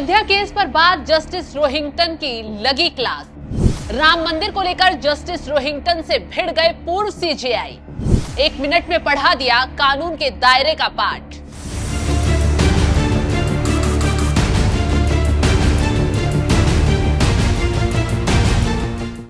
Ayodhya case पर बाद justice Rohinton की लगी क्लास। राम मंदिर को लेकर जस्टिस रोहिंटन से भिड़ गए पूर्व सीजेआई। 1 मिनट में पढ़ा दिया कानून के दायरे का पाठ।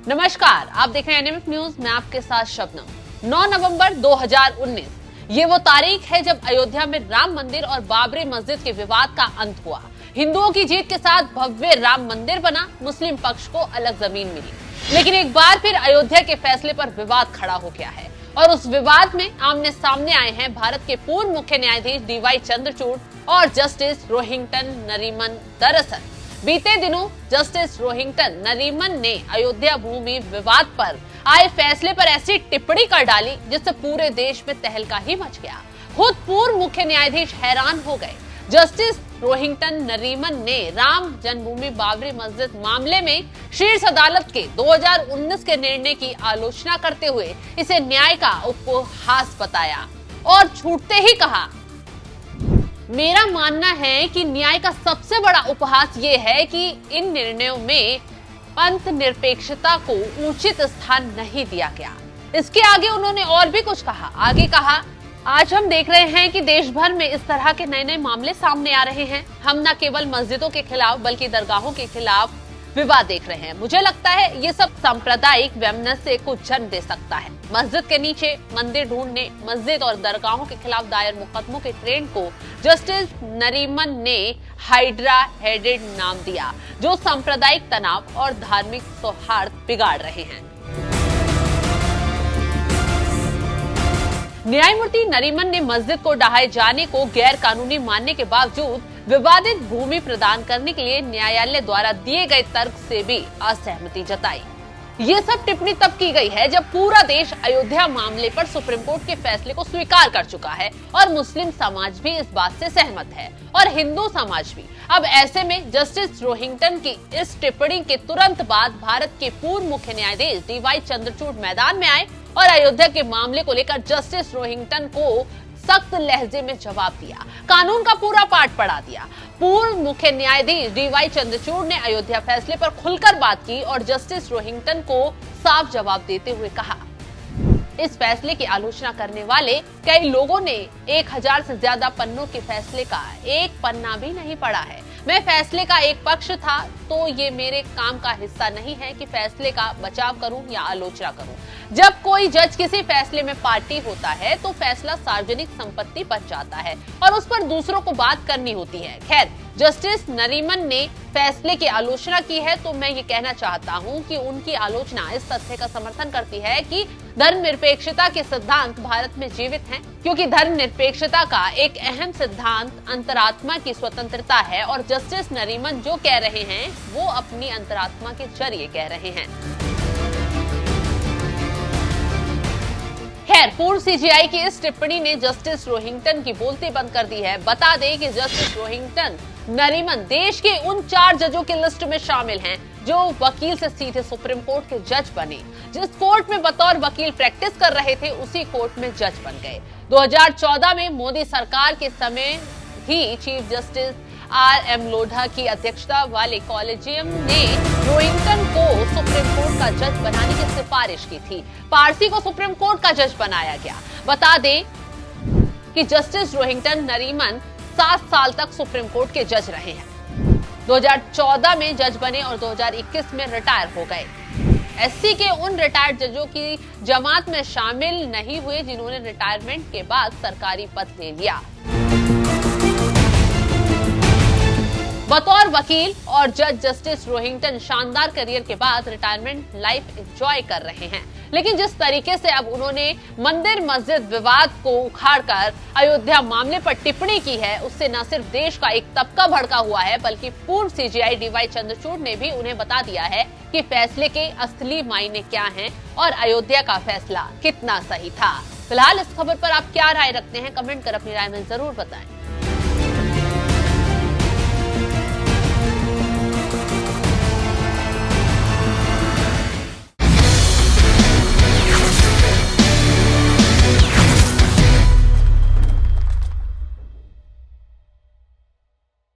नमस्कार, आप देख रहे हैं एनएमएफ न्यूज। मैं आपके साथ शबनम। 9 नवंबर 2019 ये वो तारीख है जब अयोध्या में राम मंदिर और बाबरी मस्जिद के विवाद का अंत हुआ। हिंदुओं की जीत के साथ भव्य राम मंदिर बना, मुस्लिम पक्ष को अलग जमीन मिली। लेकिन एक बार फिर अयोध्या के फैसले पर विवाद खड़ा हो गया है और उस विवाद में आमने सामने आए हैं भारत के पूर्व मुख्य न्यायाधीश डीवाई चंद्रचूड़ और जस्टिस रोहिंटन नरीमन। दरअसल बीते दिनों जस्टिस रोहिंटन नरीमन ने अयोध्या भूमि विवाद पर आए फैसले पर ऐसी टिप्पणी कर डाली जिससे पूरे देश में तहलका ही मच गया। खुद पूर्व मुख्य न्यायाधीश हैरान हो गए। जस्टिस रोहिंटन नरीमन ने राम जन्मभूमि बाबरी मस्जिद मामले में शीर्ष अदालत के 2019 के निर्णय की आलोचना करते हुए इसे न्याय का उपहास बताया और छूटते ही कहा, मेरा मानना है कि न्याय का सबसे बड़ा उपहास ये है कि इन निर्णयों में पंथ निरपेक्षता को उचित स्थान नहीं दिया गया। इसके आगे उन्होंने और भी कुछ कहा। आगे कहा, आज हम देख रहे हैं कि देश भर में इस तरह के नए नए मामले सामने आ रहे हैं। हम न केवल मस्जिदों के खिलाफ बल्कि दरगाहों के खिलाफ विवाद देख रहे हैं। मुझे लगता है ये सब सांप्रदायिक वैमनस्य को जन्म दे सकता है। मस्जिद के नीचे मंदिर ढूंढने, मस्जिद और दरगाहों के खिलाफ दायर मुकदमों के ट्रेंड को जस्टिस नरीमन ने हाइड्रा हेडेड नाम दिया, जो सांप्रदायिक तनाव और धार्मिक सौहार्द बिगाड़ रहे हैं। न्यायमूर्ति नरीमन ने मस्जिद को ढहाए जाने को गैर कानूनी मानने के बावजूद विवादित भूमि प्रदान करने के लिए न्यायालय द्वारा दिए गए तर्क से भी असहमति जताई। ये सब टिप्पणी तब की गई है जब पूरा देश अयोध्या मामले पर सुप्रीम कोर्ट के फैसले को स्वीकार कर चुका है और मुस्लिम समाज भी इस बात से सहमत है और हिंदू समाज भी। अब ऐसे में जस्टिस रोहिंटन की इस टिप्पणी के तुरंत बाद भारत के पूर्व मुख्य न्यायाधीश डीवाई चंद्रचूड़ मैदान में आए और अयोध्या के मामले को लेकर जस्टिस रोहिंटन को सख्त लहजे में जवाब दिया, कानून का पूरा पाठ पढ़ा दिया। पूर्व मुख्य न्यायाधीश डीवाई चंद्रचूड़ ने अयोध्या फैसले पर खुलकर बात की और जस्टिस रोहिंटन को साफ जवाब देते हुए कहा, इस फैसले की आलोचना करने वाले कई लोगों ने 1000 से ज्यादा पन्नों के फैसले का एक पन्ना भी नहीं पढ़ा है। मैं फैसले का एक पक्ष था, तो ये मेरे काम का हिस्सा नहीं है कि फैसले का बचाव करूं या आलोचना करूं। जब कोई जज किसी फैसले में पार्टी होता है तो फैसला सार्वजनिक संपत्ति बन जाता है और उस पर दूसरों को बात करनी होती है। खैर, जस्टिस नरीमन ने फैसले की आलोचना की है तो मैं ये कहना चाहता हूं कि उनकी आलोचना इस तथ्य का समर्थन करती है कि धर्मनिरपेक्षता के सिद्धांत भारत में जीवित हैं, क्योंकि धर्मनिरपेक्षता का एक अहम सिद्धांत अंतरात्मा की स्वतंत्रता है और जस्टिस नरीमन जो कह रहे हैं वो अपनी अंतरात्मा के जरिए कह रहे हैं। खैर, पूर्व सीजेआई की इस टिप्पणी ने जस्टिस रोहिंटन की बोलती बंद कर दी है। बता दें कि जस्टिस रोहिंटन नरीमन देश के उन 4 जजों की लिस्ट में शामिल हैं जो वकील से सीधे सुप्रीम कोर्ट के जज बने। जिस कोर्ट में बतौर वकील प्रैक्टिस कर रहे थे उसी कोर्ट में जज बन गए। 2014 में मोदी सरकार के समय ही चीफ जस्टिस RM लोढ़ा की अध्यक्षता वाले कॉलेजियम ने रोहिंटन को सुप्रीम कोर्ट का जज बनाने की सिफारिश की थी। पारसी को सुप्रीम कोर्ट का जज बनाया गया। बता दें कि जस्टिस रोहिंटन नरीमन 7 साल तक सुप्रीम कोर्ट के जज रहे हैं। 2014 में जज बने और 2021 में रिटायर हो गए। SC के उन रिटायर्ड जजों की जमात में शामिल नहीं हुए जिन्होंने रिटायरमेंट के बाद सरकारी पद ले लिया। बतौर वकील और जज जस्टिस रोहिंटन शानदार करियर के बाद रिटायरमेंट लाइफ एंजॉय कर रहे हैं। लेकिन जिस तरीके से अब उन्होंने मंदिर मस्जिद विवाद को उखाड़कर अयोध्या मामले पर टिप्पणी की है, उससे न सिर्फ देश का एक तबका भड़का हुआ है बल्कि पूर्व सीजेआई डीवाई चंद्रचूड़ ने भी उन्हें बता दिया है कि फैसले के असली मायने क्या हैं और अयोध्या का फैसला कितना सही था। फिलहाल इस खबर पर आप क्या राय रखते हैं, कमेंट कर अपनी राय में जरूर बताएं।